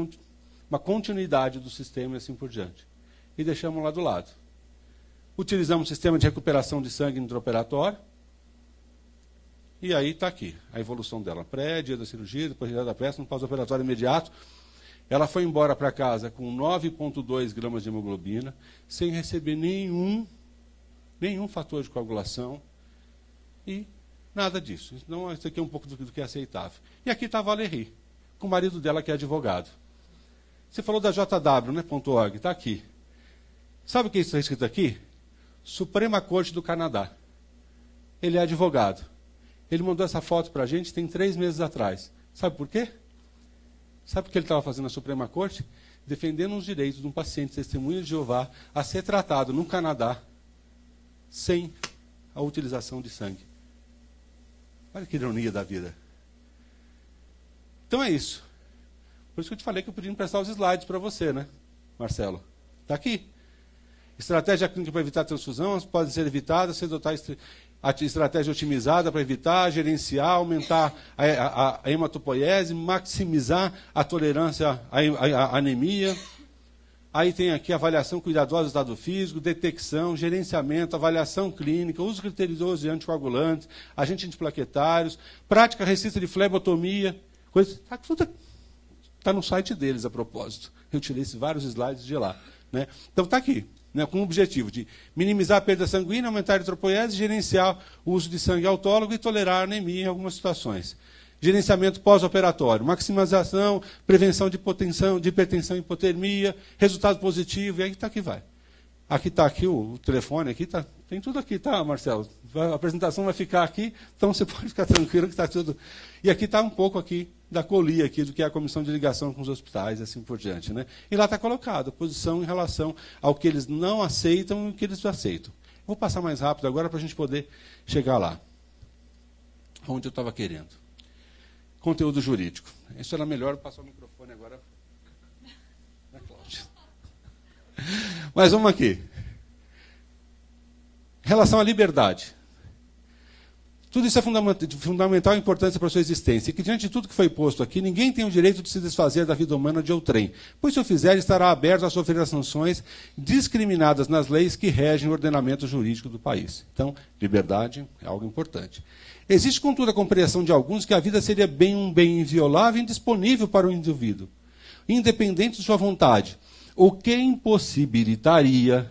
uma continuidade do sistema e assim por diante. E deixamos lá do lado. Utilizamos o sistema de recuperação de sangue intraoperatório. E aí está aqui a evolução dela. Pré, dia da cirurgia, depois dia da pressa, no pós-operatório imediato. Ela foi embora para casa com 9,2 gramas de hemoglobina, sem receber nenhum fator de coagulação e nada disso. Então, isso aqui é um pouco do que é aceitável. E aqui está a Valérie, com o marido dela, que é advogado. Você falou da JW, né, .org, está aqui. Sabe o que está escrito aqui? Suprema Corte do Canadá. Ele é advogado. Ele mandou essa foto para a gente tem 3 meses atrás. Sabe por quê? Sabe o que ele estava fazendo na Suprema Corte? Defendendo os direitos de um paciente testemunha de Jeová a ser tratado no Canadá sem a utilização de sangue. Olha que ironia da vida. Então é isso. Por isso que eu te falei que eu podia emprestar os slides para você, né, Marcelo? Está aqui. Estratégia clínica para evitar transfusão, podem ser evitadas, se adotar a estratégia otimizada para evitar, gerenciar, aumentar a hematopoiese, maximizar a tolerância à anemia. Aí tem aqui avaliação cuidadosa do estado físico, detecção, gerenciamento, avaliação clínica, uso criterioso de anticoagulantes, agentes antiplaquetários, prática restrita de flebotomia, coisa. Está no site deles, a propósito. Eu tirei vários slides de lá. Né? Então está aqui. Né, com o objetivo de minimizar a perda sanguínea, aumentar a eritropoiese, gerenciar o uso de sangue autólogo e tolerar a anemia em algumas situações. Gerenciamento pós-operatório, maximização, prevenção de hipertensão e hipotermia, resultado positivo, e aí está aqui vai. Aqui está aqui o telefone, aqui tá, tem tudo aqui, tá, Marcelo? A apresentação vai ficar aqui, então você pode ficar tranquilo que está tudo. E aqui está um pouco aqui da COLI, aqui, do que é a comissão de ligação com os hospitais, assim por diante. Né? E lá está colocado a posição em relação ao que eles não aceitam e o que eles aceitam. Vou passar mais rápido agora para a gente poder chegar lá. Onde eu estava querendo. Conteúdo jurídico. Isso era melhor passar o microfone agora. Mas vamos aqui. Em relação à liberdade. Tudo isso é de fundamental importância para a sua existência. E que, diante de tudo que foi posto aqui, ninguém tem o direito de se desfazer da vida humana de outrem, pois, se o fizer, estará aberto a sofrer as sanções discriminadas nas leis que regem o ordenamento jurídico do país. Então, liberdade é algo importante. Existe, contudo, a compreensão de alguns que a vida seria um bem inviolável e indisponível para o indivíduo, independente de sua vontade, o que impossibilitaria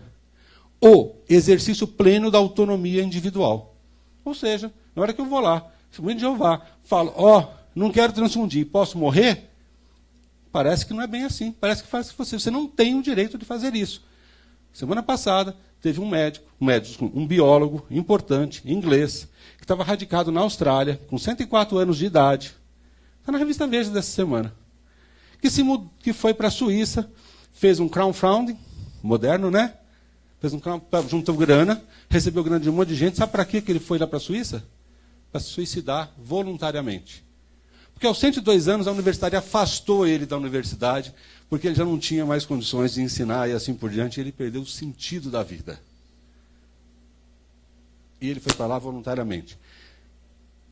o exercício pleno da autonomia individual. Ou seja, na hora que eu vou lá, segundo Jeová, falo, não quero transfundir, posso morrer? Parece que não é bem assim. Parece que você não tem o direito de fazer isso. Semana passada, teve um biólogo importante, inglês, que estava radicado na Austrália, com 104 anos de idade. Está na revista Veja dessa semana. Que foi para a Suíça, fez um crowdfunding, moderno, né? Juntou grana, recebeu grana de um monte de gente. Sabe para que ele foi lá para a Suíça? Para se suicidar voluntariamente. Porque aos 102 anos a universidade afastou ele da universidade, porque ele já não tinha mais condições de ensinar e assim por diante, e ele perdeu o sentido da vida. E ele foi para lá voluntariamente.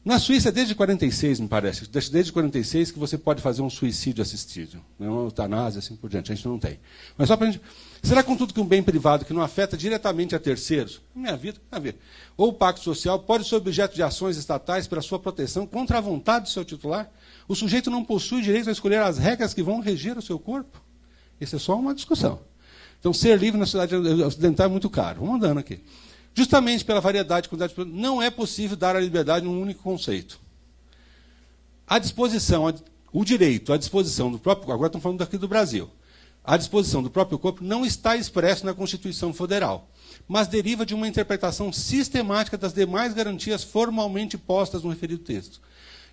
Na Suíça, desde 46, me parece, desde 46 que você pode fazer um suicídio assistido, uma eutanásia, assim por diante. A gente não tem. Mas só para a gente... Será, contudo, que um bem privado que não afeta diretamente a terceiros, minha vida, a ver, ou o pacto social, pode ser objeto de ações estatais para sua proteção contra a vontade do seu titular? O sujeito não possui direito a escolher as regras que vão reger o seu corpo? Isso é só uma discussão. Então, ser livre na sociedade ocidental é muito caro. Vamos andando aqui. Justamente pela variedade e quantidade de... Não é possível dar a liberdade num único conceito. A disposição, o direito à disposição do próprio... Agora estamos falando daqui do Brasil. A disposição do próprio corpo não está expresso na Constituição Federal, mas deriva de uma interpretação sistemática das demais garantias formalmente postas no referido texto.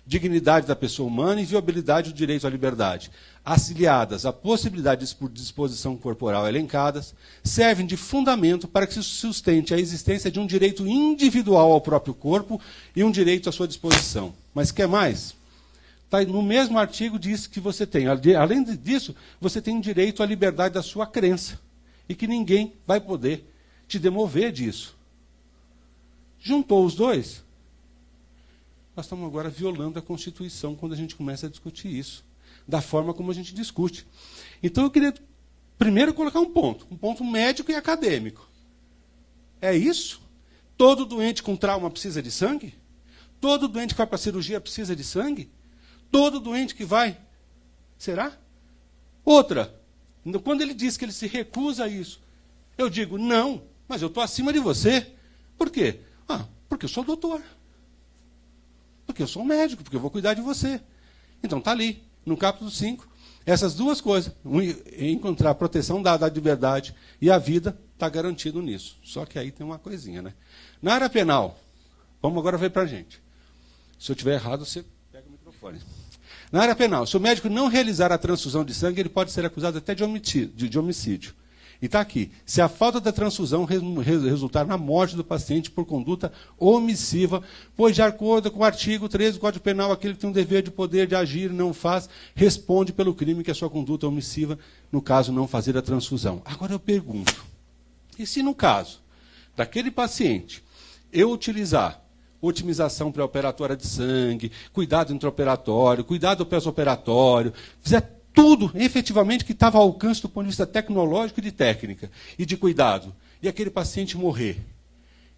Dignidade da pessoa humana e inviolabilidade do direito à liberdade, auxiliadas à possibilidade de disposição corporal elencadas, servem de fundamento para que se sustente a existência de um direito individual ao próprio corpo e um direito à sua disposição. Mas quer mais? Tá, no mesmo artigo diz que você tem, além disso, você tem direito à liberdade da sua crença e que ninguém vai poder te demover disso. Juntou os dois, nós estamos agora violando a Constituição quando a gente começa a discutir isso, da forma como a gente discute. Então eu queria primeiro colocar um ponto médico e acadêmico. É isso? Todo doente com trauma precisa de sangue? Todo doente que vai para a cirurgia precisa de sangue? Todo doente que vai? Será? Outra, quando ele diz que ele se recusa a isso, eu digo, não, mas eu estou acima de você. Por quê? Porque eu sou doutor. Porque eu sou médico, porque eu vou cuidar de você. Então está ali, no capítulo 5, essas duas coisas. Encontrar a proteção da liberdade e a vida está garantido nisso. Só que aí tem uma coisinha, né? Na área penal, vamos agora ver para a gente. Se eu estiver errado, você pega o microfone. Na área penal, se o médico não realizar a transfusão de sangue, ele pode ser acusado até de homicídio. E está aqui. Se a falta da transfusão resultar na morte do paciente por conduta omissiva, pois, de acordo com o artigo 13 do Código Penal, aquele que tem o dever de poder de agir e não faz, responde pelo crime que a sua conduta é omissiva, no caso, não fazer a transfusão. Agora eu pergunto, e se no caso daquele paciente eu utilizar otimização pré-operatória de sangue, cuidado intraoperatório, cuidado pós-operatório, fizer tudo efetivamente que estava ao alcance do ponto de vista tecnológico e de técnica e de cuidado, e aquele paciente morrer,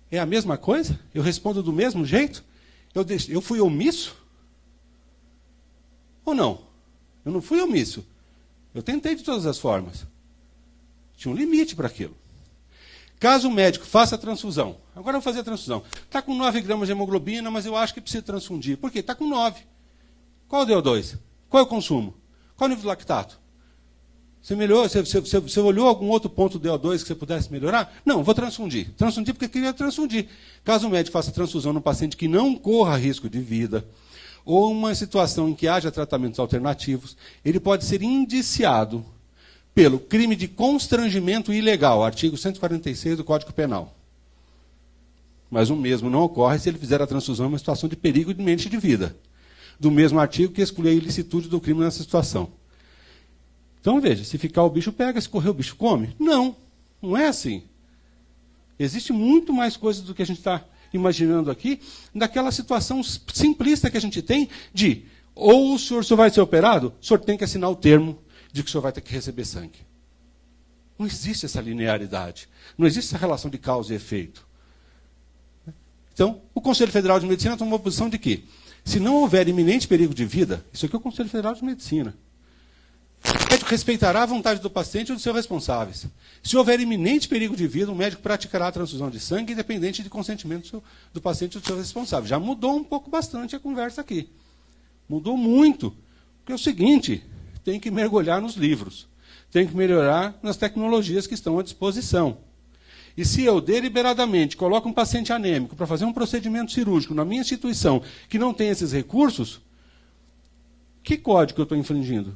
é a mesma coisa? Eu respondo do mesmo jeito? Eu fui omisso? Ou não? Eu não fui omisso. Eu tentei de todas as formas. Tinha um limite para aquilo. Caso o médico faça a transfusão, agora eu vou fazer a transfusão, está com 9 gramas de hemoglobina, mas eu acho que precisa transfundir. Por quê? Está com 9. Qual o DO2? Qual é o consumo? Qual o nível de lactato? Você melhorou? Você olhou algum outro ponto do DO2 que você pudesse melhorar? Não, vou transfundir. Transfundir porque queria transfundir. Caso o médico faça a transfusão no paciente que não corra risco de vida, ou uma situação em que haja tratamentos alternativos, ele pode ser indiciado pelo crime de constrangimento ilegal, artigo 146 do Código Penal. Mas o mesmo não ocorre se ele fizer a transfusão em uma situação de perigo iminente de vida. Do mesmo artigo que exclui a ilicitude do crime nessa situação. Então, veja, se ficar o bicho pega, se correr o bicho come? Não, não é assim. Existe muito mais coisas do que a gente está... imaginando aqui, daquela situação simplista que a gente tem de ou o senhor vai ser operado, o senhor tem que assinar o termo de que o senhor vai ter que receber sangue. Não existe essa linearidade. Não existe essa relação de causa e efeito. Então, o Conselho Federal de Medicina tomou a posição de que, se não houver iminente perigo de vida, isso aqui é o Conselho Federal de Medicina, o médico respeitará a vontade do paciente ou dos seus responsáveis. Se houver iminente perigo de vida, o médico praticará a transfusão de sangue, independente de consentimento do paciente ou dos seus responsáveis. Já mudou um pouco bastante a conversa aqui. Mudou muito. Porque é o seguinte, tem que mergulhar nos livros. Tem que melhorar nas tecnologias que estão à disposição. E se eu deliberadamente coloco um paciente anêmico para fazer um procedimento cirúrgico na minha instituição que não tem esses recursos, que código eu estou infringindo?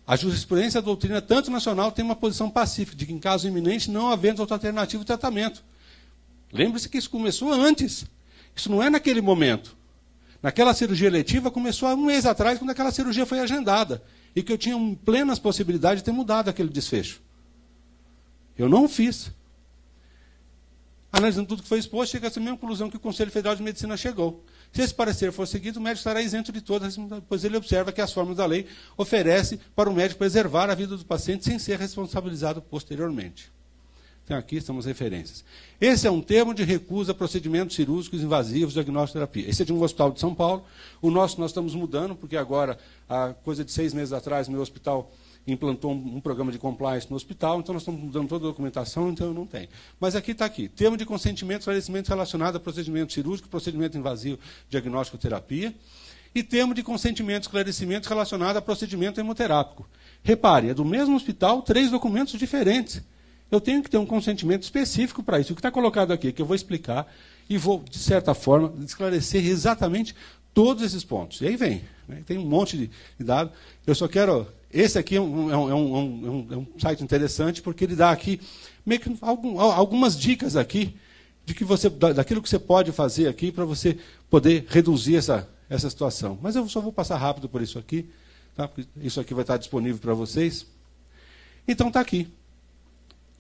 A jurisprudência e a doutrina, tanto nacional, tem uma posição pacífica, de que em caso iminente não havendo outra alternativa de tratamento. Lembre-se que isso começou antes. Isso não é naquele momento. Naquela cirurgia eletiva começou há um mês atrás, quando aquela cirurgia foi agendada. E que eu tinha plenas possibilidades de ter mudado aquele desfecho. Eu não fiz. Analisando tudo que foi exposto, chega a essa mesma conclusão que o Conselho Federal de Medicina chegou. Se esse parecer for seguido, o médico estará isento de todas, pois ele observa que as formas da lei oferecem para o médico preservar a vida do paciente sem ser responsabilizado posteriormente. Então, aqui estão as referências. Esse é um termo de recusa a procedimentos cirúrgicos invasivos, diagnóstico e terapia. Esse é de um hospital de São Paulo. O nosso nós estamos mudando, porque agora, há coisa de 6 meses atrás, meu hospital implantou um programa de compliance no hospital, então nós estamos mudando toda a documentação, então eu não tenho. Mas aqui está aqui. Termo de consentimento, esclarecimento relacionado a procedimento cirúrgico, procedimento invasivo, diagnóstico e terapia. E termo de consentimento, esclarecimento relacionado a procedimento hemoterápico. Repare, é do mesmo hospital, 3 documentos diferentes. Eu tenho que ter um consentimento específico para isso. O que está colocado aqui, que eu vou explicar, e vou, de certa forma, esclarecer exatamente todos esses pontos. E aí vem. Né? Tem um monte de dados. Eu só quero... Esse aqui é um site interessante, porque ele dá aqui meio que algumas dicas aqui de que daquilo que você pode fazer aqui para você poder reduzir essa situação. Mas eu só vou passar rápido por isso aqui, tá? Porque isso aqui vai estar disponível para vocês. Então está aqui.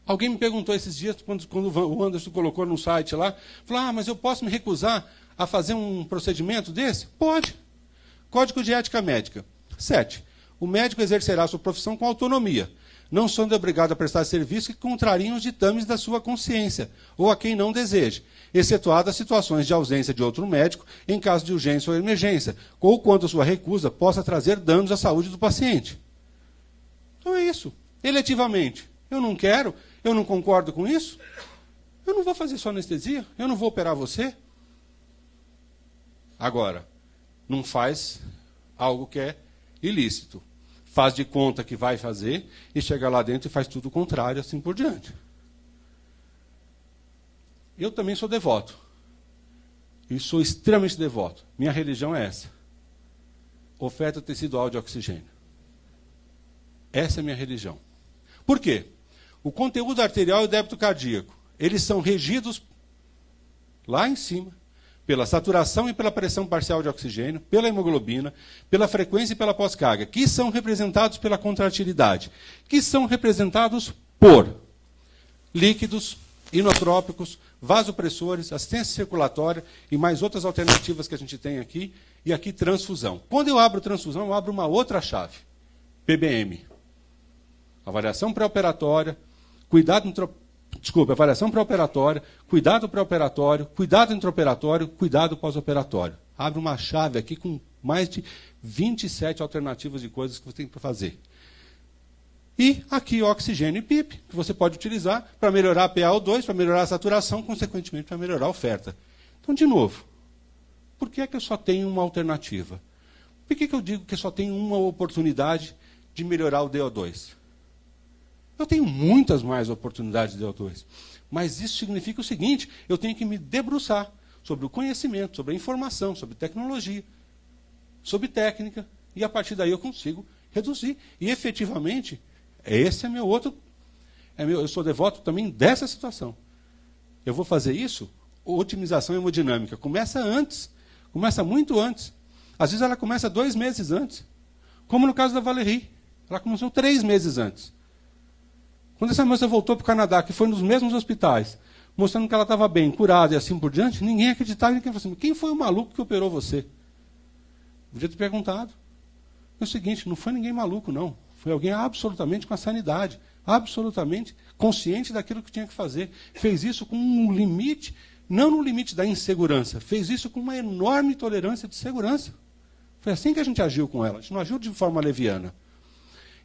Alguém me perguntou esses dias, quando o Anderson colocou no site lá, falou, mas eu posso me recusar a fazer um procedimento desse? Pode. Código de Ética Médica. 7. O médico exercerá sua profissão com autonomia, não sendo obrigado a prestar serviços que contrariam os ditames da sua consciência, ou a quem não deseje, excetuadas situações de ausência de outro médico, em caso de urgência ou emergência, ou quando sua recusa possa trazer danos à saúde do paciente. Então é isso. Eletivamente. Eu não quero, eu não concordo com isso, eu não vou fazer só anestesia, eu não vou operar você. Agora, não faz algo que é ilícito. Faz de conta que vai fazer e chega lá dentro e faz tudo o contrário, assim por diante. Eu também sou devoto. E sou extremamente devoto. Minha religião é essa. Oferta tecidual de oxigênio. Essa é a minha religião. Por quê? O conteúdo arterial e o débito cardíaco, eles são regidos lá em cima pela saturação e pela pressão parcial de oxigênio, pela hemoglobina, pela frequência e pela pós-carga, que são representados pela contratilidade, que são representados por líquidos, inotrópicos, vasopressores, assistência circulatória e mais outras alternativas que a gente tem aqui, e aqui transfusão. Quando eu abro transfusão, eu abro uma outra chave, PBM. Avaliação pré-operatória, avaliação pré-operatória, cuidado pré-operatório, cuidado intraoperatório, cuidado pós-operatório. Abre uma chave aqui com mais de 27 alternativas de coisas que você tem para fazer. E aqui oxigênio e PIP, que você pode utilizar para melhorar a PaO2, para melhorar a saturação, consequentemente para melhorar a oferta. Então, de novo, por que é que eu só tenho uma alternativa? Por que eu digo que eu só tenho uma oportunidade de melhorar o DO2? Eu tenho muitas mais oportunidades de DO2. Mas isso significa o seguinte, eu tenho que me debruçar sobre o conhecimento, sobre a informação, sobre tecnologia, sobre técnica, e a partir daí eu consigo reduzir. E efetivamente, esse é meu outro... eu sou devoto também dessa situação. Eu vou fazer isso, otimização hemodinâmica. Começa antes, começa muito antes. Às vezes ela começa 2 meses antes. Como no caso da Valérie. Ela começou 3 meses antes. Quando essa moça voltou para o Canadá, que foi nos mesmos hospitais, mostrando que ela estava bem, curada e assim por diante, ninguém acreditava. Ninguém falou assim, quem foi o maluco que operou você? Podia ter perguntado. É o seguinte, não foi ninguém maluco, não. Foi alguém absolutamente com a sanidade, absolutamente consciente daquilo que tinha que fazer. Fez isso com um limite, não no limite da insegurança, fez isso com uma enorme tolerância de segurança. Foi assim que a gente agiu com ela. A gente não agiu de forma leviana.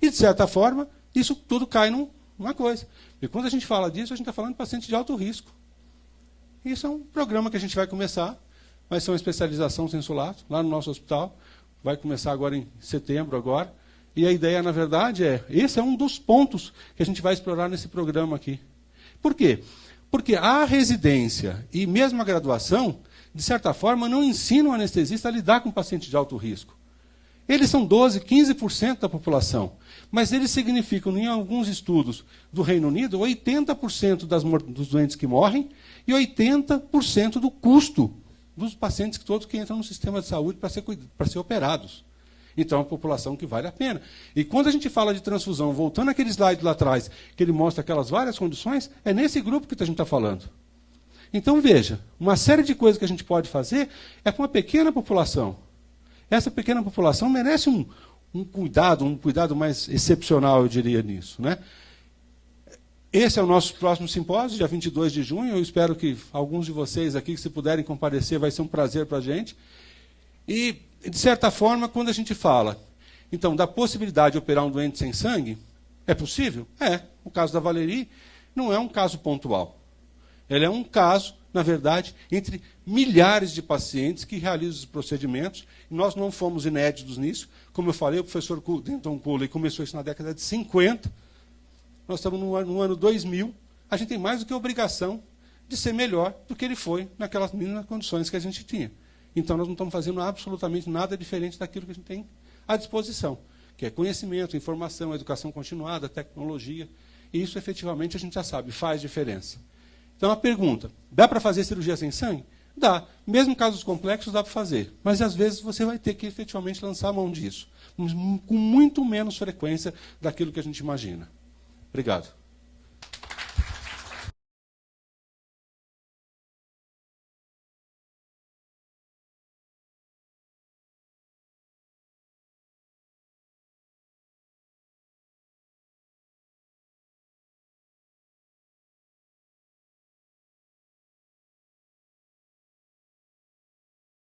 E, de certa forma, isso tudo cai numa coisa. E quando a gente fala disso, a gente está falando de paciente de alto risco. Isso é um programa que a gente vai começar. Vai ser uma especialização sensulato, lá no nosso hospital. Vai começar agora em setembro, agora. E a ideia, na verdade, esse é um dos pontos que a gente vai explorar nesse programa aqui. Por quê? Porque a residência e mesmo a graduação, de certa forma, não ensinam o anestesista a lidar com paciente de alto risco. Eles são 12%, 15% da população. Mas eles significam, em alguns estudos do Reino Unido, 80% dos doentes que morrem e 80% do custo dos pacientes todos que entram no sistema de saúde para ser operados. Então, é uma população que vale a pena. E quando a gente fala de transfusão, voltando àquele slide lá atrás, que ele mostra aquelas várias condições, é nesse grupo que a gente está falando. Então, veja, uma série de coisas que a gente pode fazer é para uma pequena população. Essa pequena população merece um cuidado mais excepcional, eu diria, nisso. Né? Esse é o nosso próximo simpósio, dia 22 de junho. Eu espero que alguns de vocês aqui, se puderem comparecer, vai ser um prazer para a gente. E, de certa forma, quando a gente fala, então, da possibilidade de operar um doente sem sangue, é possível? É. O caso da Valerie não é um caso pontual. Ele é um caso, na verdade, entre milhares de pacientes que realizam os procedimentos. E nós não fomos inéditos nisso. Como eu falei, o professor Denton Cooley começou isso na década de 50. Nós estamos no ano 2000. A gente tem mais do que a obrigação de ser melhor do que ele foi naquelas mínimas condições que a gente tinha. Então, nós não estamos fazendo absolutamente nada diferente daquilo que a gente tem à disposição, que é conhecimento, informação, educação continuada, tecnologia. E isso, efetivamente, a gente já sabe, faz diferença. Então, a pergunta, dá para fazer cirurgia sem sangue? Dá. Mesmo casos complexos, dá para fazer. Mas, às vezes, você vai ter que, efetivamente, lançar a mão disso, com muito menos frequência daquilo que a gente imagina. Obrigado.